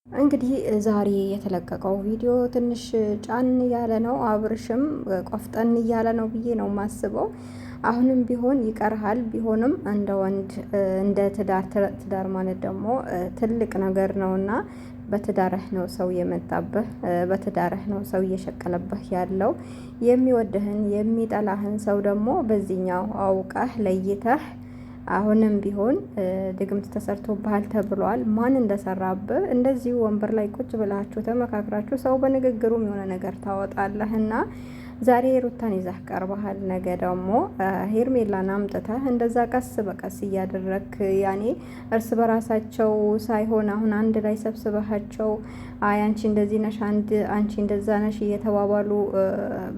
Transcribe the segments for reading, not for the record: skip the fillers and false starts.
እንግዲህ ዛሬ የተለቀቀው ቪዲዮ ትንሽ ጫን እያለ ነው። አብርሽም ቆፍጠን እያለ ነው ብዬ ነው የማስበው። አሁንም ቢሆን ይቀርሃል። ቢሆንም እንደ ወንድ እንደ ትዳር ማለት ደግሞ ትልቅ ነገር ነውና በትዳርህ ነው ሰው የመጣብህ፣ በትዳርህ ነው ሰው እየሸቀለብህ ያለው። የሚወድህን የሚጠላህን ሰው ደግሞ በዚህኛው አውቀህ ለይተህ አሁንም ቢሆን ድግምት ተሰርቶብሃል ተብሏል። ማን እንደሰራብህ እንደዚሁ ወንበር ላይ ቁጭ ብላችሁ ተመካክራችሁ ሰው በንግግሩም የሆነ ነገር ታወጣለህና ዛሬ ሩታን ይዛህ ቀርበሃል። ነገ ደግሞ ሄርሜላን አምጥተህ እንደዛ ቀስ በቀስ እያደረክ ያኔ እርስ በራሳቸው ሳይሆን አሁን አንድ ላይ ሰብስበሃቸው አይ አንቺ እንደዚህ ነሽ፣ አንቺ እንደዛ ነሽ እየተባባሉ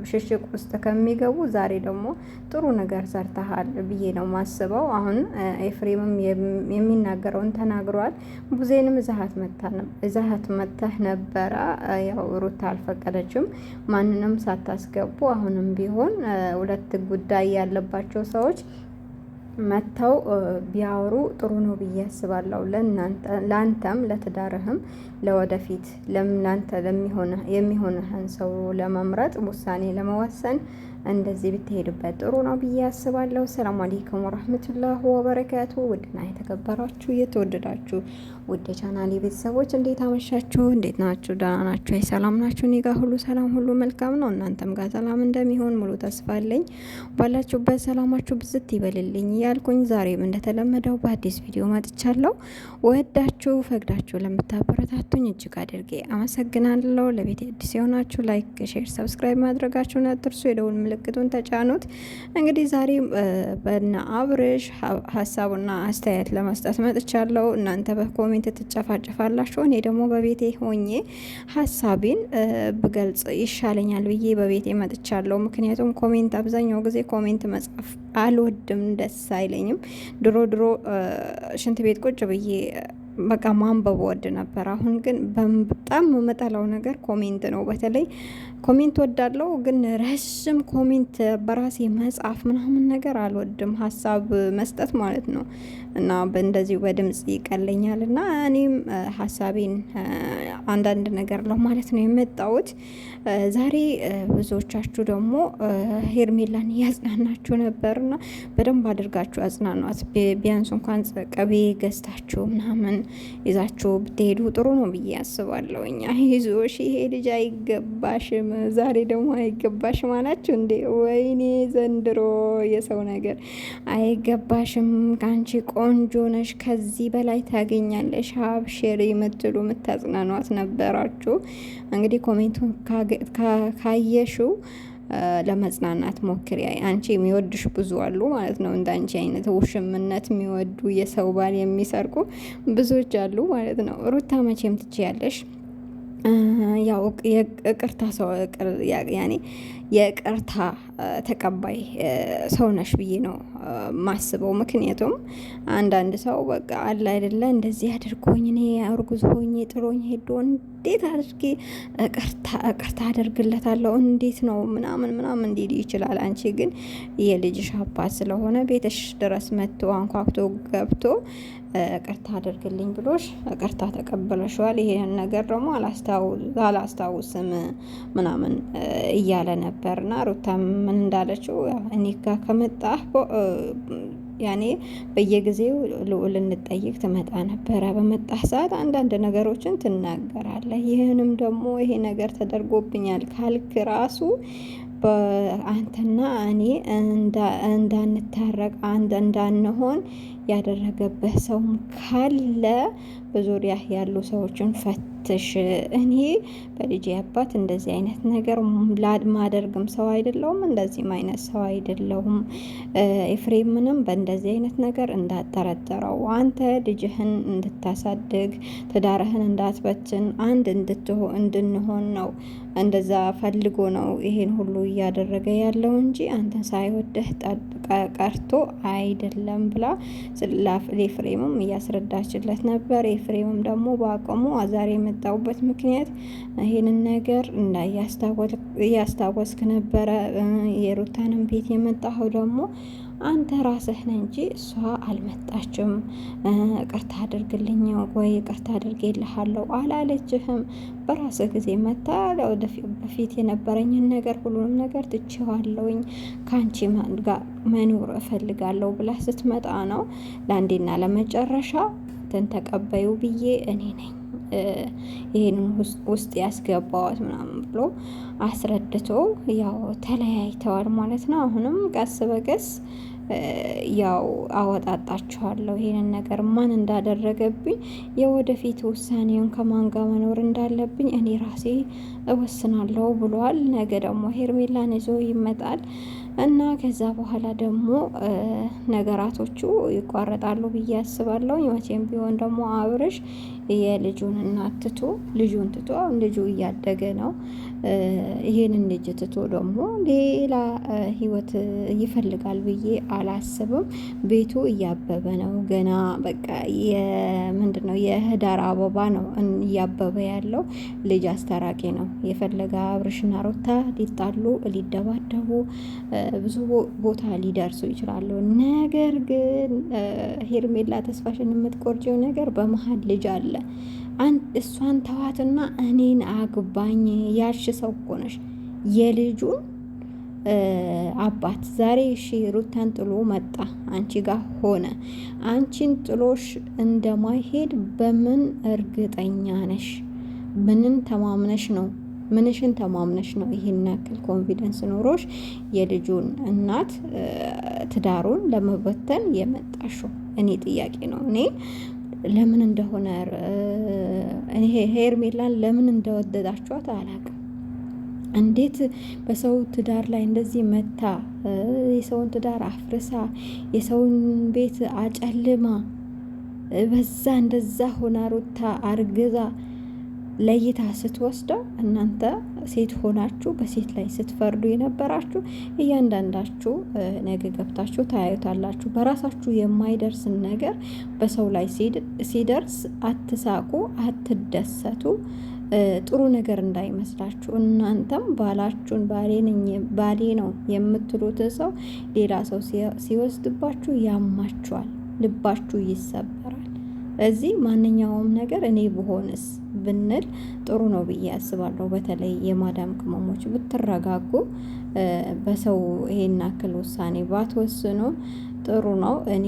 ብሽሽቅ ውስጥ ከሚገቡ ዛሬ ደግሞ ጥሩ ነገር ሰርተሃል ብዬ ነው ማስበው። አሁን ኤፍሬምም የሚናገረውን ተናግሯል። ቡዜንም እዛሃት መተህ ነበረ። ያው ሩታ አልፈቀደችም ማንንም ሳታስገቡ። አሁንም ቢሆን ሁለት ጉዳይ ያለባቸው ሰዎች መተው ቢያወሩ ጥሩ ነው ብዬ አስባለሁ። ለአንተም ለትዳርህም ለወደፊት ለምናንተ የሚሆንህን ሰው ለመምረጥ ውሳኔ ለመወሰን እንደዚህ ብትሄድበት ጥሩ ነው ብዬ አስባለሁ። ሰላም አለይኩም ወራህመቱላሂ ወበረካቱ። ውድና የተከበራችሁ የተወደዳችሁ ውድ የቻናሌ ቤተሰቦች እንዴት አመሻችሁ? እንዴት ናችሁ? ደህና ናችሁ? ሰላም ናችሁ? እኔ ጋር ሁሉ ሰላም ሁሉ መልካም ነው። እናንተም ጋር ሰላም እንደሚሆን ሙሉ ተስፋ አለኝ። ባላችሁበት ሰላማችሁ ብዝት ይበልልኝ ያልኩኝ ዛሬም እንደተለመደው በአዲስ ቪዲዮ መጥቻለሁ። ወዳችሁ ፈቅዳችሁ ለምታበረታቱኝ እጅግ አድርጌ አመሰግናለሁ። ለቤት አዲስ የሆናችሁ ላይክ፣ ሼር፣ ሰብስክራይብ ማድረጋችሁን አትርሱ። የደውል ምልክቱን ተጫኑት። እንግዲህ ዛሬ በእነ አብርሽ ሀሳቡና አስተያየት ለመስጠት መጥቻለሁ። እናንተ በኮሜንት ትጨፋጨፋላችሁ፣ እኔ ደግሞ በቤቴ ሆኜ ሀሳቤን ብገልጽ ይሻለኛል ብዬ በቤቴ መጥቻለሁ። ምክንያቱም ኮሜንት አብዛኛው ጊዜ ኮሜንት መጻፍ አልወድም፣ ደስ አይለኝም። ድሮ ሽንት ቤት ቁጭ ብዬ በቃ ማንበብ ወድ ነበር። አሁን ግን በጣም የምጠላው ነገር ኮሜንት ነው። በተለይ ኮሜንት ወዳለው ግን ረዥም ኮሜንት በራሴ መጻፍ ምናምን ነገር አልወድም፣ ሀሳብ መስጠት ማለት ነው። እና በእንደዚሁ በድምጽ ይቀለኛል። እና እኔም ሀሳቤን አንዳንድ ነገር ነው ማለት ነው የመጣሁት ዛሬ። ብዙዎቻችሁ ደግሞ ሄርሜላን እያጽናናችሁ ነበርና በደንብ አድርጋችሁ አጽናኗት። ቢያንስ እንኳን ቅቤ ገዝታችሁ ምናምን ይዛችሁ ብትሄዱ ጥሩ ነው ብዬ አስባለሁ። አይዞሽ ይሄ ልጅ አይገባሽም፣ ዛሬ ደግሞ አይገባሽም አላችሁ እንዴ? ወይኔ ዘንድሮ የሰው ነገር አይገባሽም፣ ከአንቺ ቆንጆ ነሽ፣ ከዚህ በላይ ታገኛለሽ፣ አብሽሪ የምትሉ የምታጽናኗት ነበራችሁ። እንግዲህ ኮሜንቱን ካየሽው ለመጽናናት ሞክሪ። አንቺ የሚወድሽ ብዙ አሉ ማለት ነው። እንደ አንቺ አይነት ውሽምነት የሚወዱ የሰው ባል የሚሰርቁ ብዙዎች አሉ ማለት ነው። ሩታ መቼም ትችያለሽ። ያው ይቅርታ ሰው ያኔ የቅርታ ተቀባይ ሰው ነሽ ብዬ ነው ማስበው። ምክንያቱም አንዳንድ ሰው በቃ አለ አይደለ እንደዚህ አድርጎኝ እኔ እርጉዝ ሆኜ ጥሎኝ ሄዶ እንዴት አድርጌ እቅርታ አደርግለታለሁ እንዴት ነው ምናምን እንዲል ይችላል። አንቺ ግን የልጅሽ አባት ስለሆነ ቤትሽ ድረስ መጥቶ አንኳኩቶ ገብቶ እቅርታ አድርግልኝ ብሎሽ እቅርታ ተቀበለሽዋል። ይሄን ነገር ደግሞ አላስታውስም ምናምን እያለ ነበርና ሩታ ምን እንዳለችው እኔ ጋር ከመጣህ ያኔ በየጊዜው ልዑል እንጠይቅ ትመጣ ነበረ። በመጣህ ሰዓት አንዳንድ ነገሮችን ትናገራለህ። ይህንም ደግሞ ይሄ ነገር ተደርጎብኛል ካልክ ራሱ በአንተና እኔ እንዳንታረቅ እንዳንሆን ያደረገብህ ሰውም ካለ በዙሪያ ያሉ ሰዎችን ፈትሽ። እኔ በልጄ አባት እንደዚህ አይነት ነገር ማደርግም ሰው አይደለሁም፣ እንደዚህም አይነት ሰው አይደለሁም። ኤፍሬምንም በእንደዚህ አይነት ነገር እንዳጠረጠረው አንተ ልጅህን እንድታሳድግ ትዳርህን እንዳትበትን አንድ እንድንሆን ነው እንደዛ ፈልጎ ነው ይሄን ሁሉ እያደረገ ያለው እንጂ አንተን ሳይወድህ ቀርቶ አይደለም ብላ ለኤፍሬምም እያስረዳችለት ነበር። ኤፍሬምም ደግሞ በአቅሙ ዛሬ የመጣሁበት ምክንያት ይሄንን ነገር እያስታወስክ ነበረ። የሩታንም ቤት የመጣኸው ደግሞ አንተ ራስህ ነህ እንጂ እሷ አልመጣችም። ቅርታ አድርግልኝ ወይ ቅርታ አድርጌልሃለሁ አላለችህም። በራስህ ጊዜ መታ በፊት የነበረኝን ነገር ሁሉንም ነገር ትቼዋለሁኝ ከአንቺ ጋር መኖር እፈልጋለሁ ብላ ስትመጣ ነው ለአንዴና ለመጨረሻ ተቀበዩ ብዬ እኔ ነኝ ይሄንን ውስጥ ያስገባዋት ምናምን ብሎ አስረድቶ ያው ተለያይተዋል ማለት ነው። አሁንም ቀስ በቀስ ያው አወጣጣችኋለሁ ይሄንን ነገር ማን እንዳደረገብኝ የወደፊት ውሳኔውን ከማን ጋር መኖር እንዳለብኝ እኔ ራሴ እወስናለሁ ብሏል። ነገ ደግሞ ሄርሜላን ይዞ ይመጣል እና ከዛ በኋላ ደግሞ ነገራቶቹ ይቋረጣሉ ብዬ አስባለሁ። መቼም ቢሆን ደግሞ አብርሽ የልጁን እናት ትቶ ልጁን ትቶ ልጁ እያደገ ነው። ይሄንን ልጅ ትቶ ደግሞ ሌላ ህይወት ይፈልጋል ብዬ አላስብም። ቤቱ እያበበ ነው ገና በቃ ምንድነው የህዳር አበባ ነው እያበበ ያለው። ልጅ አስታራቂ ነው። የፈለገ አብርሽና ሩታ ሊጣሉ ሊደባደቡ ብዙ ቦታ ሊደርሱ ይችላሉ። ነገር ግን ሄርሜላ ተስፋሽን የምትቆርጪው ነገር በመሀል ልጅ አለ። እሷን ተዋትና እኔን አግባኝ ያልሽ ሰው እኮ ነሽ የልጁን አባት። ዛሬ እሺ ሩታን ጥሎ መጣ አንቺ ጋር ሆነ። አንቺን ጥሎሽ እንደማይሄድ በምን እርግጠኛ ነሽ? ምንን ተማምነሽ ነው? ምንሽን ተማምነሽ ነው ይሄን ያክል ኮንፊደንስ ኖሮሽ የልጁን እናት ትዳሩን ለመበተን የመጣሽው? እኔ ጥያቄ ነው። እኔ ለምን እንደሆነ ሄርሜላን ለምን እንደወደዳችኋት አላውቅም። እንዴት በሰው ትዳር ላይ እንደዚህ መታ የሰውን ትዳር አፍርሳ የሰውን ቤት አጨልማ በዛ እንደዛ ሆና ሩታ አርግዛ ለይታ ስትወስደው እናንተ ሴት ሆናችሁ በሴት ላይ ስትፈርዱ የነበራችሁ እያንዳንዳችሁ ነገ ገብታችሁ ታያዩታላችሁ። በራሳችሁ የማይደርስን ነገር በሰው ላይ ሲደርስ አትሳቁ፣ አትደሰቱ። ጥሩ ነገር እንዳይመስላችሁ። እናንተም ባላችሁን ባሌ ነው የምትሉትን ሰው ሌላ ሰው ሲወስድባችሁ ያማችኋል፣ ልባችሁ ይሰበራል። እዚህ ማንኛውም ነገር እኔ ብሆንስ ብንል ጥሩ ነው ብዬ አስባለሁ። በተለይ የማዳም ቅመሞች ብትረጋጉ፣ በሰው ይሄን አክል ውሳኔ ባትወስኑ ጥሩ ነው። እኔ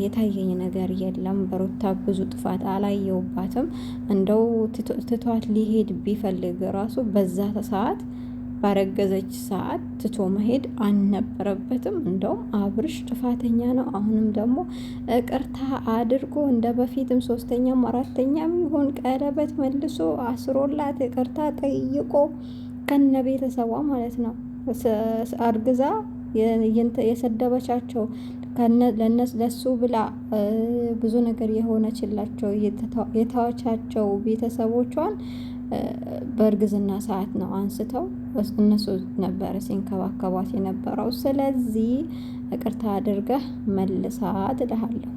የታየኝ ነገር የለም። በሩታ ብዙ ጥፋት አላየውባትም። እንደው ትቷት ሊሄድ ቢፈልግ ራሱ በዛ ሰዓት ባረገዘች ሰዓት ትቶ መሄድ አልነበረበትም። እንደውም አብርሽ ጥፋተኛ ነው። አሁንም ደግሞ ይቅርታ አድርጎ እንደ በፊትም ሶስተኛም አራተኛም ይሁን ቀለበት መልሶ አስሮላት ይቅርታ ጠይቆ ከነ ቤተሰቧ ማለት ነው አርግዛ የሰደበቻቸው ለሱ ብላ ብዙ ነገር የሆነችላቸው የተዋቻቸው ቤተሰቦቿን በእርግዝና ሰዓት ነው አንስተው እነሱ ነበረ ሲንከባከቧት የነበረው። ስለዚህ ይቅርታ አድርገህ መልሳት እልሃለሁ።